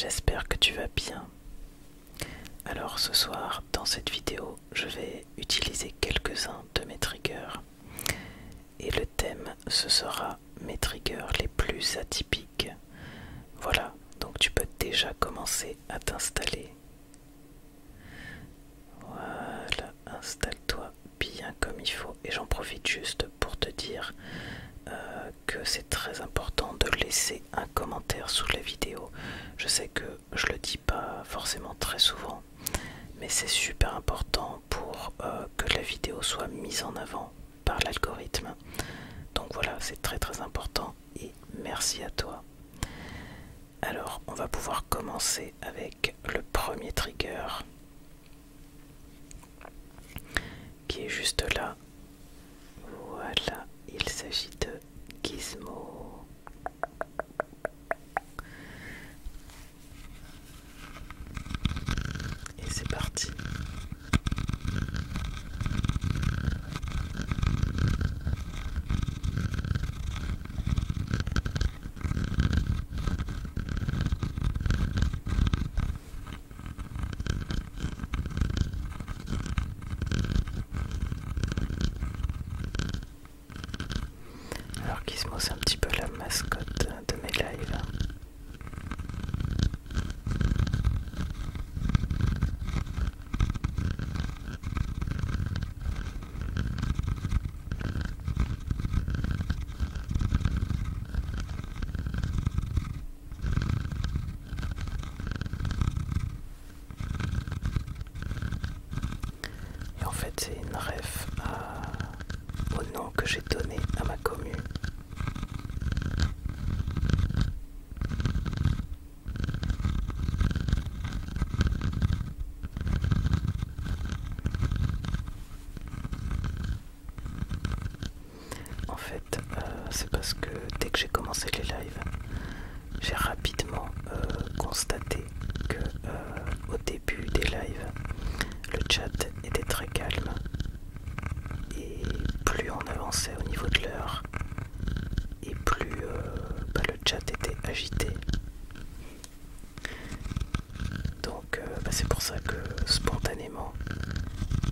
j'espère que tu vas bien. Alors ce soir, dans cette vidéo, je vais utiliser quelques-uns de mes triggers. Et le thème, ce sera mes triggers les plus atypiques. Voilà, donc tu peux déjà commencer à t'installer. Voilà, installe-toi bien comme il faut. Et j'en profite juste pour te dire que c'est très important de laisser un commentaire sous la vidéo. Je sais que je le dis pas forcément très souvent, mais c'est super important pour que la vidéo soit mise en avant par l'algorithme. Donc voilà, c'est très important et merci à toi. Alors on va pouvoir commencer avec le premier trigger qui est juste là. Voilà, il s'agit de Gizmo. Et c'est parti. Alors Gizmo, c'est un petit peu la mascotte de mes lives. Et en fait, c'est une ref au nom que j'ai donné à ma commu. En fait, c'est parce que dès que j'ai commencé les lives, j'ai rapidement constaté que au début des lives, le chat était très calme et plus on avançait au niveau de l'heure et plus le chat était agité. Donc c'est pour ça que spontanément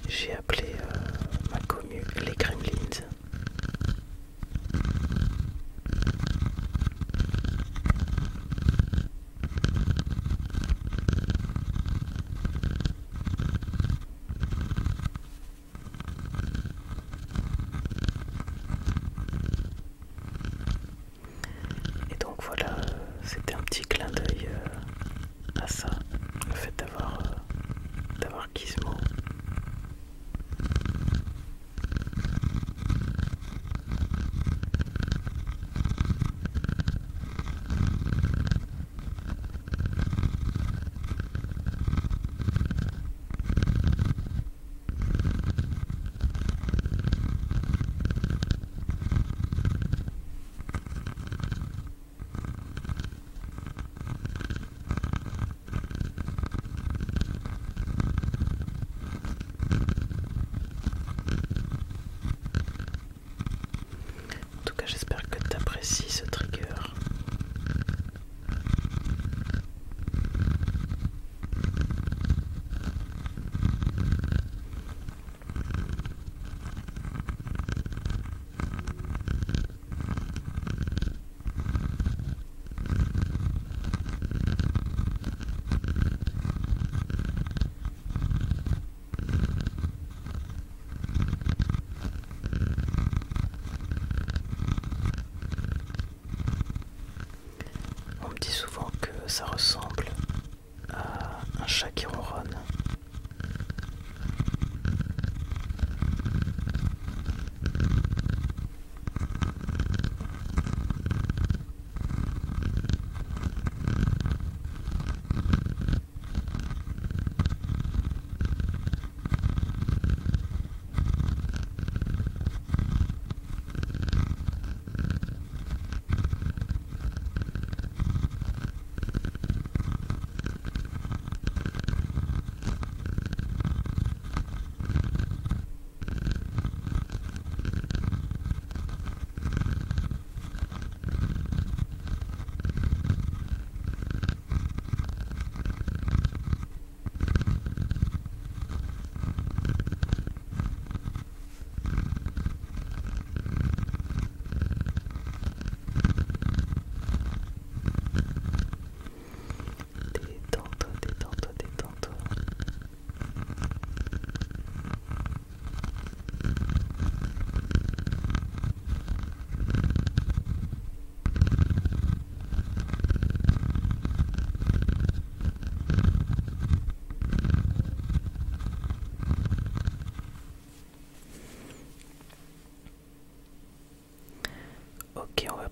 j'ai appelé ma commu les Gremlins. Et donc voilà, c'était un petit clin d'œil à ça, le fait d'avoir Gizmo.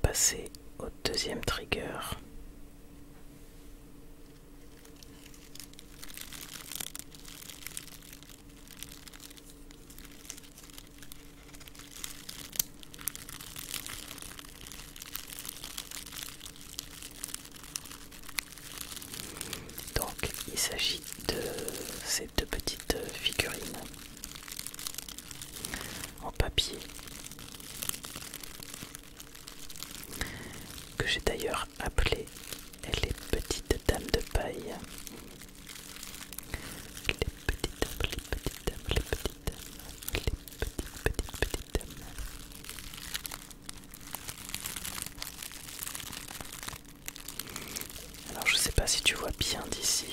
passer au deuxième trigger. Donc il s'agit de ces deux petites figurines en papier que j'ai d'ailleurs appelées les petites dames de paille. Les petites dames, les petites dames, les petites dames, les petites dames. Alors je sais pas si tu vois bien d'ici.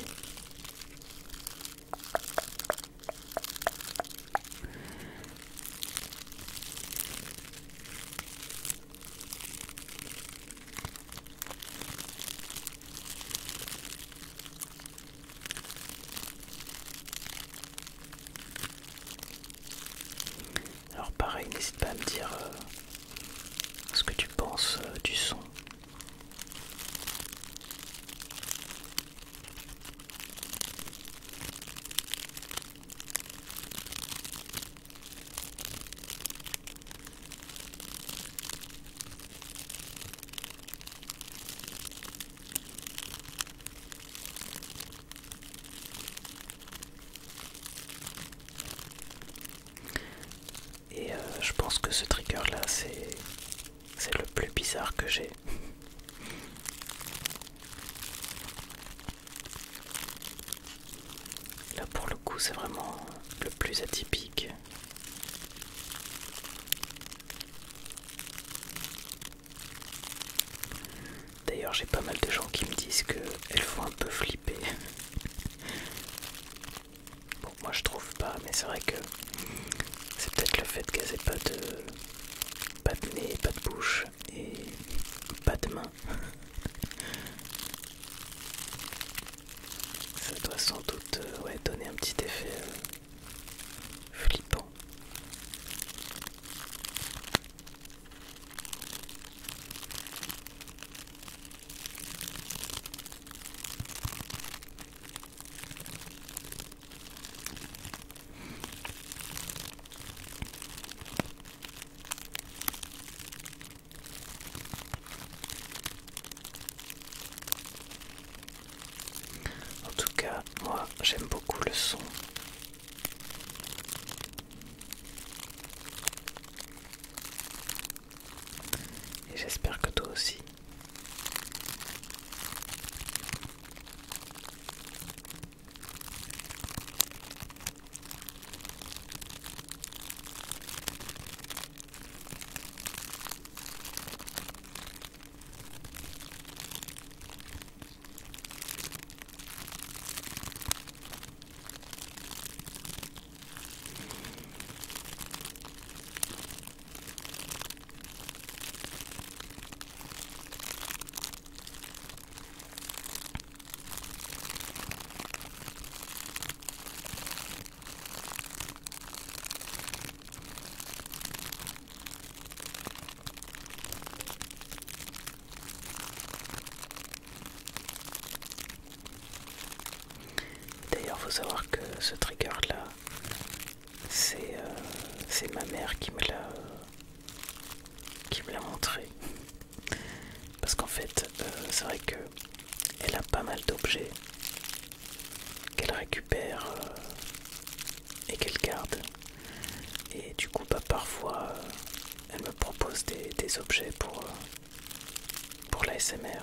Alors pareil, n'hésite pas à me dire ce que tu penses du son. Et je pense que ce trigger là c'est le plus bizarre que j'ai. Là pour le coup c'est vraiment le plus atypique. D'ailleurs j'ai pas mal de gens qui me disent qu'elles font un peu flipper. Bon moi je trouve pas, mais c'est vrai que c'est peut-être le fait qu'elles aient pas de nez, pas de bouche et pas de main. Ça doit sans doute ouais, donner un petit effet flippant. En tout cas, moi j'aime beaucoup le son. Et j'espère que toi aussi. D'ailleurs, faut savoir que ce trigger là, c'est ma mère qui me l'a montré. Parce qu'en fait, c'est vrai que elle a pas mal d'objets qu'elle récupère et qu'elle garde. Et du coup, bah, parfois, elle me propose des objets pour l'ASMR.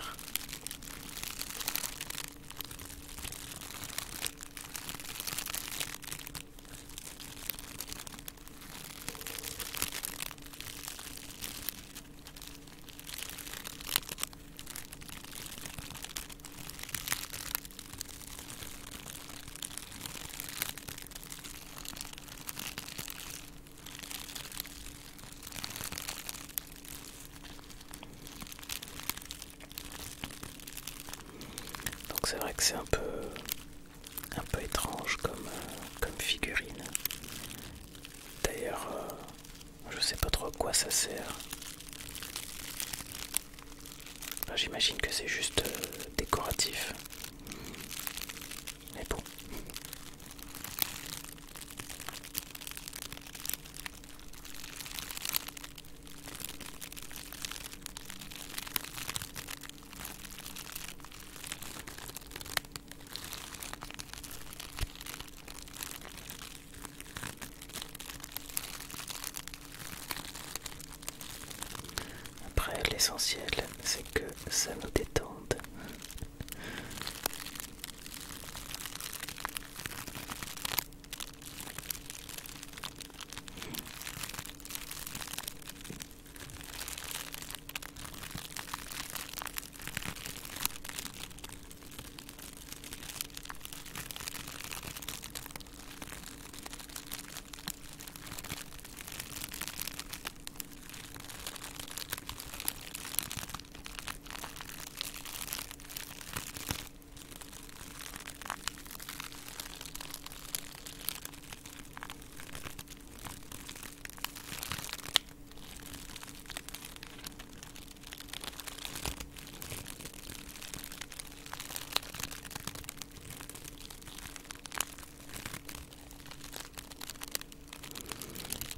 Donc c'est vrai que c'est un peu étrange comme figurine. D'ailleurs, je sais pas trop à quoi ça sert. Enfin, j'imagine que c'est juste décoratif. Mais bon. Après, l'essentiel, c'est que ça nous détende.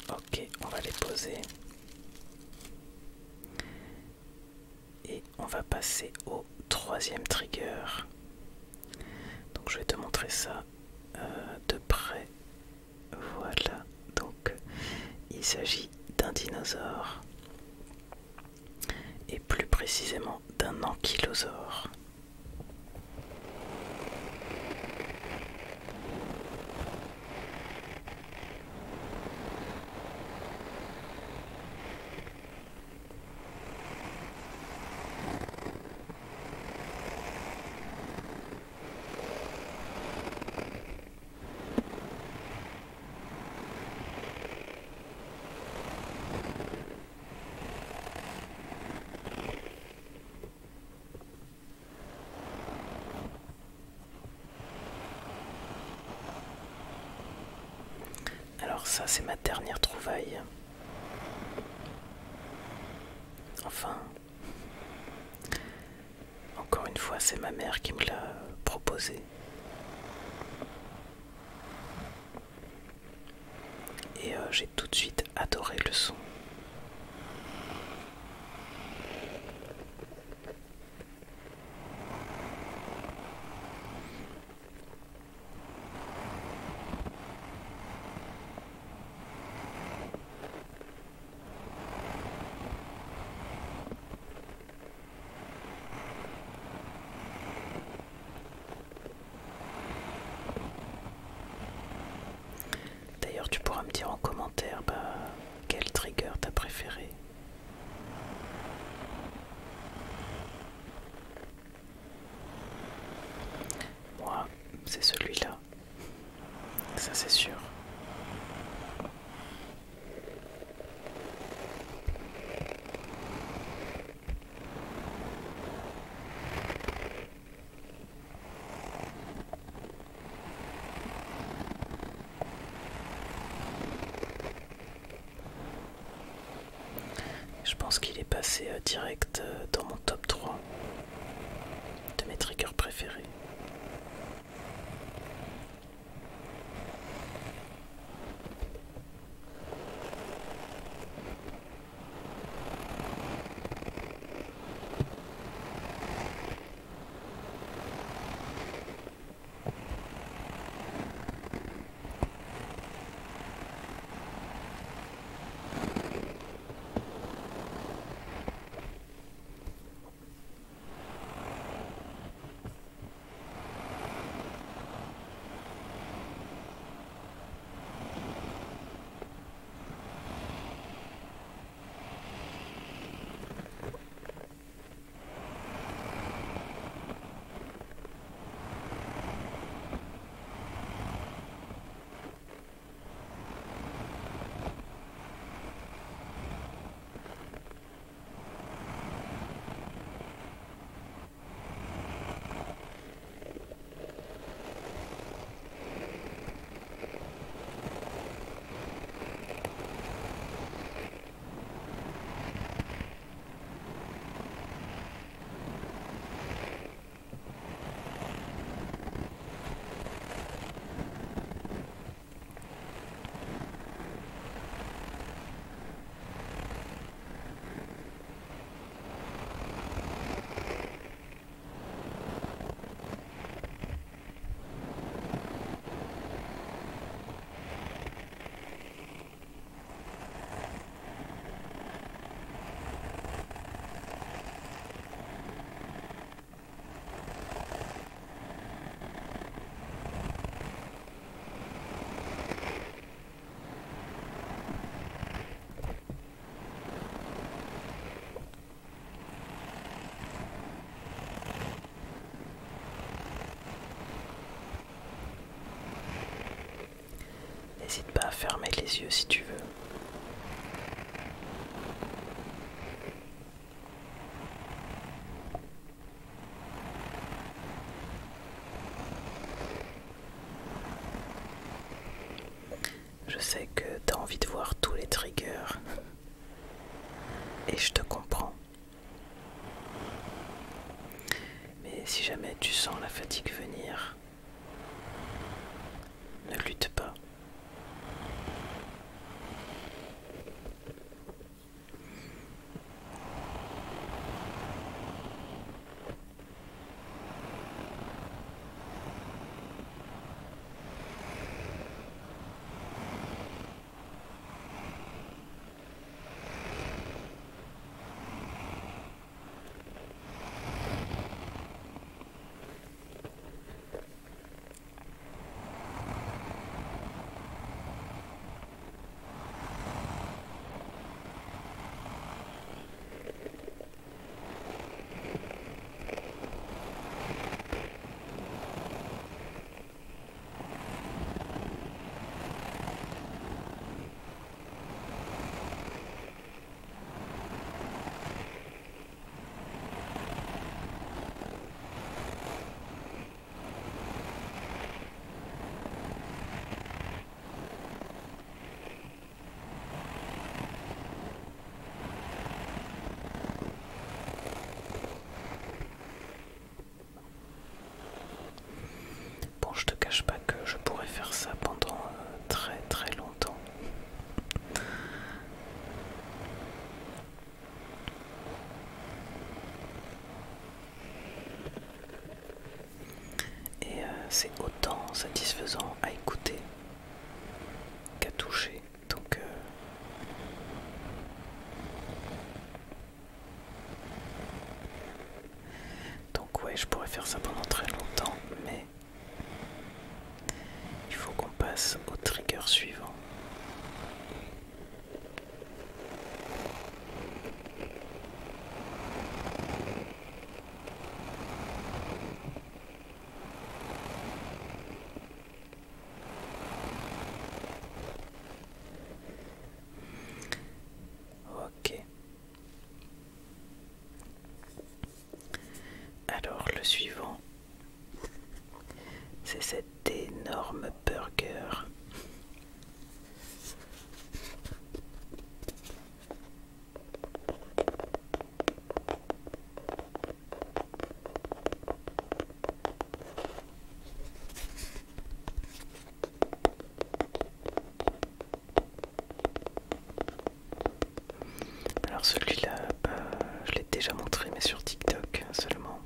Ok, on va les poser. Et on va passer au troisième trigger. Donc je vais te montrer ça de près. Voilà, donc il s'agit d'un dinosaure. Et plus précisément d'un ankylosaure. Alors ça, c'est ma dernière trouvaille. Enfin, encore une fois, c'est ma mère qui me l'a proposé. Et j'ai tout de suite adoré le son. D'ailleurs, tu pourras me dire en commentaire quel trigger t'as préféré. Moi, c'est celui-là. Ça, c'est sûr. Je pense qu'il est passé direct dans mon top 3 de mes triggers préférés. fermer les yeux si tu veux. Je sais que tu as envie de voir tous les triggers et je te comprends. Mais si jamais tu sens la fatigue venir, ne lutte pas. Bon, je te cache pas que je pourrais faire ça pendant très très longtemps. Et c'est autant satisfaisant à écouter qu'à toucher. Donc ouais, je pourrais faire ça pendant très longtemps, mais il faut qu'on passe au trigger suivant. Ok. Alors le suivant, c'est cet énorme burger. Alors celui-là, je l'ai déjà montré mais sur TikTok seulement.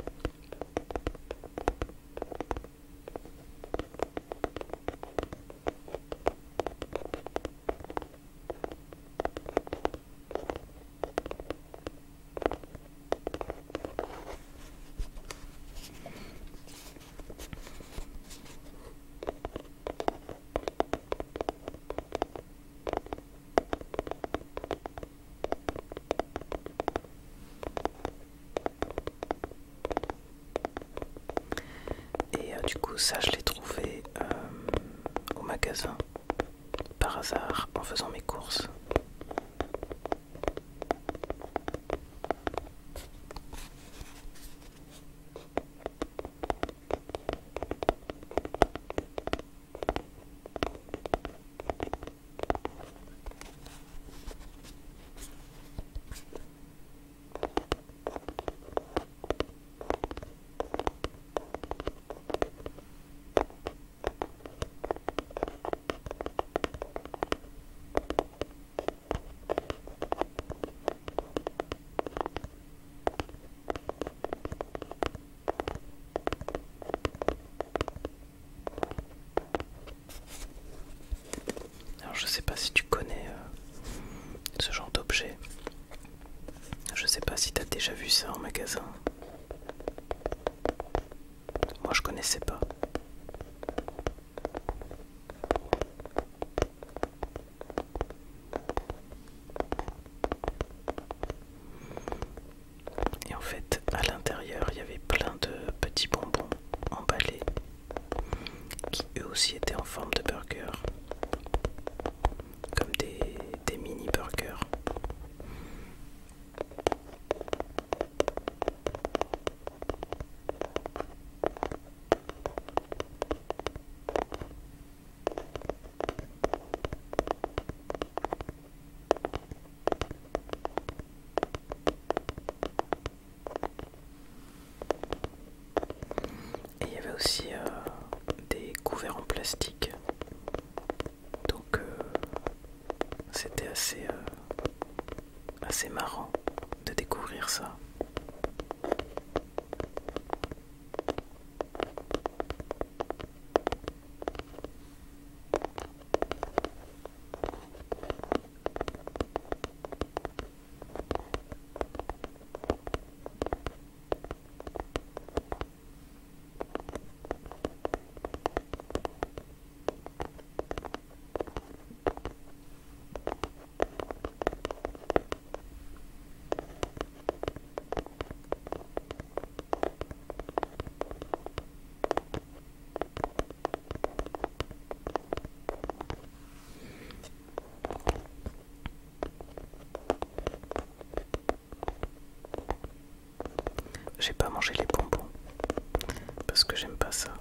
Et du coup ça je l'ai trouvé au magasin par hasard en faisant mes courses. c'était assez marrant de découvrir ça. J'ai pas mangé les bonbons parce que j'aime pas ça.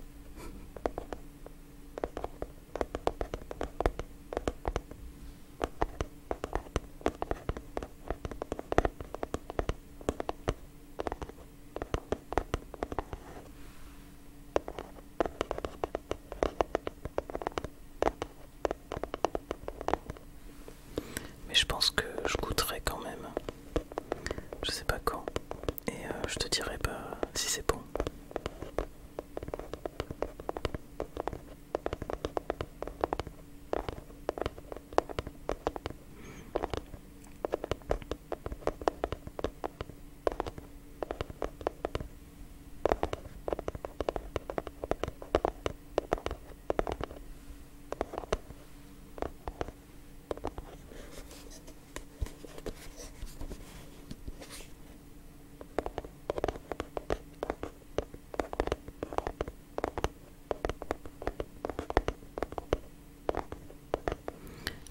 Mais je pense que je goûterai quand même. Je sais pas quand. Et je te dirai pas si c'est bon.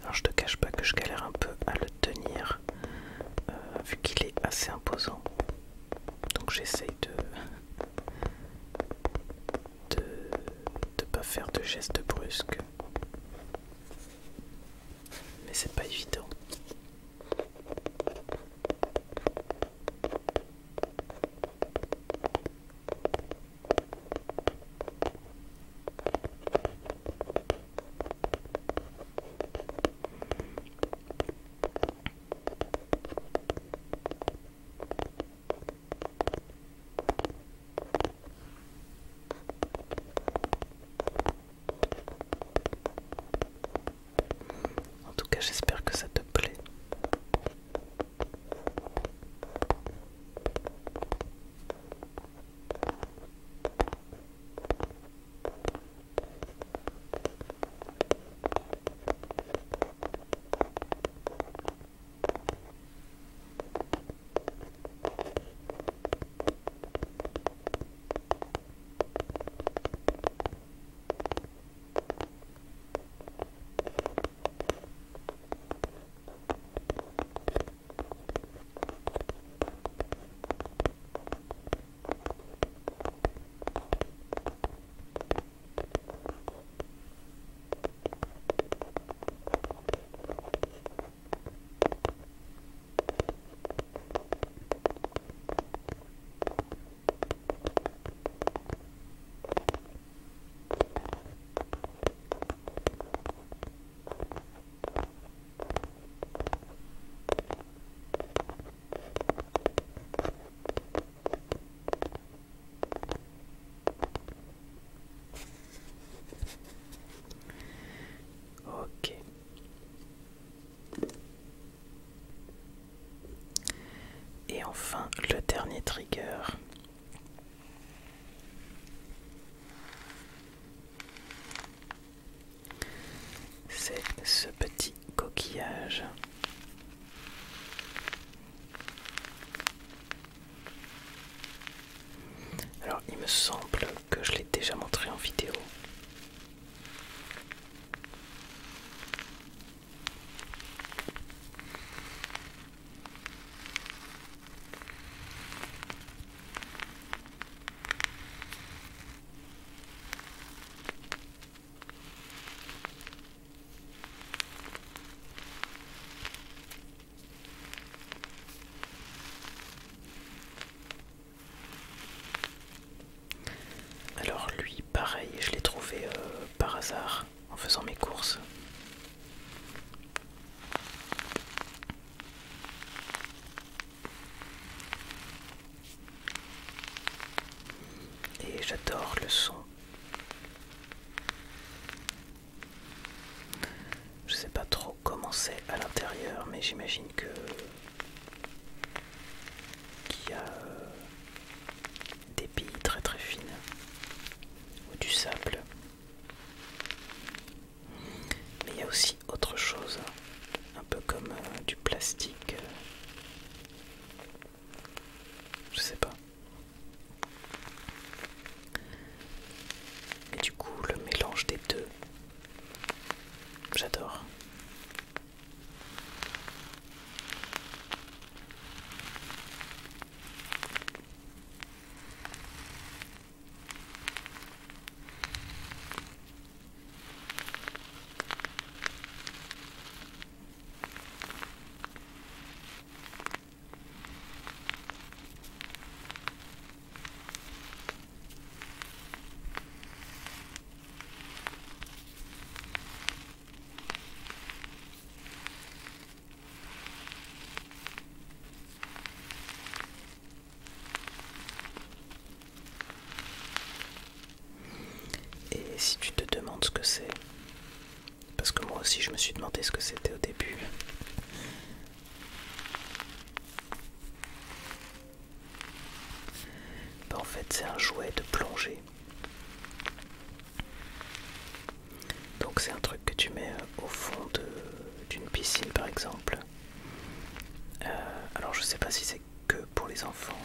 Alors je te cache pas que je galère un peu à le tenir vu qu'il est assez imposant. Donc j'essaye de pas faire de gestes brusques. Mais c'est pas évident. En tout cas, j'espère que ça te plaît. Ok. Et enfin, le dernier trigger. C'est ce petit coquillage. Alors, il me semble que je l'ai déjà montré en vidéo. j'adore le son. Je sais pas trop comment c'est à l'intérieur, mais j'imagine qu'il y a des billes très très fines ou du sable. Mais il y a aussi autre chose, un peu comme du plastique. Je sais pas. Et du coup, le mélange des deux, j'adore. Et si tu te demandes ce que c'est, parce que moi aussi je me suis demandé ce que c'était au début, bah en fait c'est un jouet de plongée. Donc c'est un truc que tu mets au fond d'une piscine par exemple. Alors je sais pas si c'est que pour les enfants,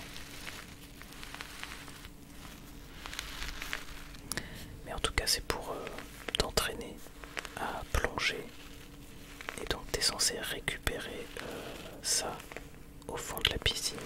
mais en tout cas c'est pour t'entraîner à plonger. Et donc tu es censé récupérer ça au fond de la piscine.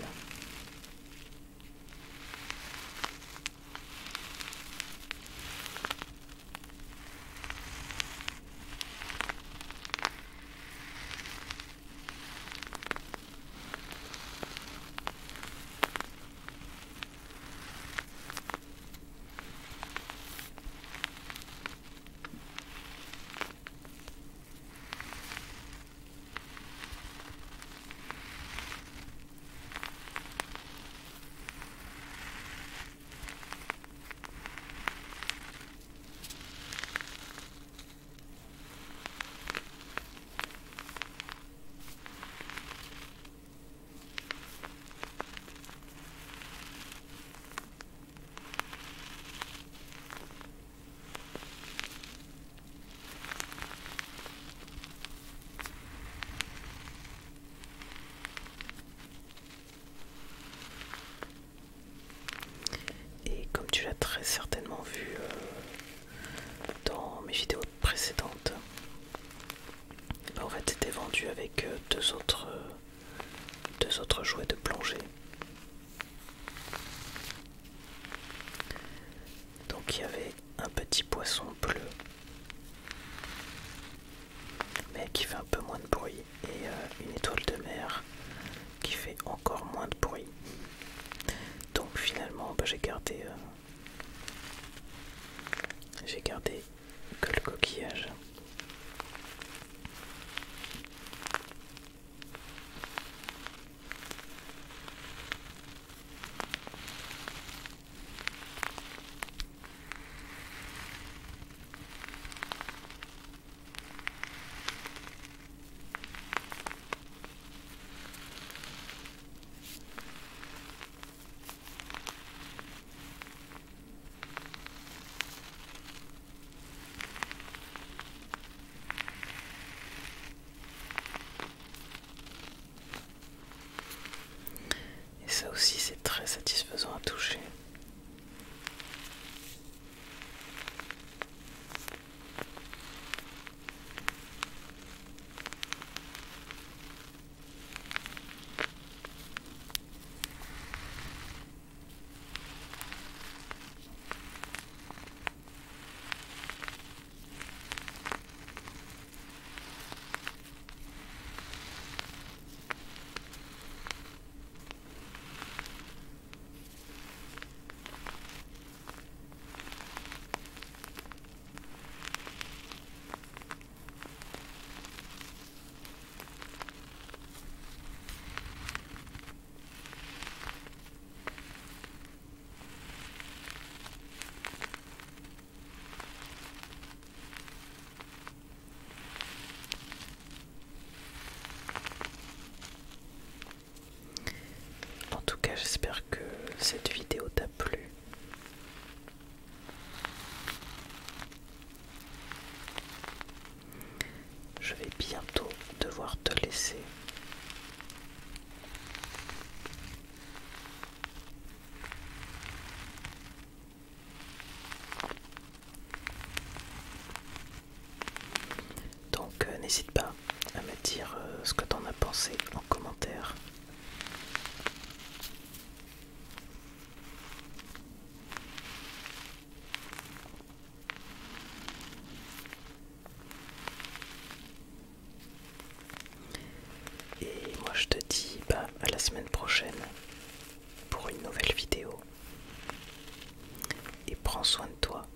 j'espère que cette vidéo t'a plu. Je vais bientôt devoir te laisser. Donc n'hésite pas à me dire ce que t'en as pensé en commentaire. Et moi je te dis à la semaine prochaine pour une nouvelle vidéo. Et prends soin de toi.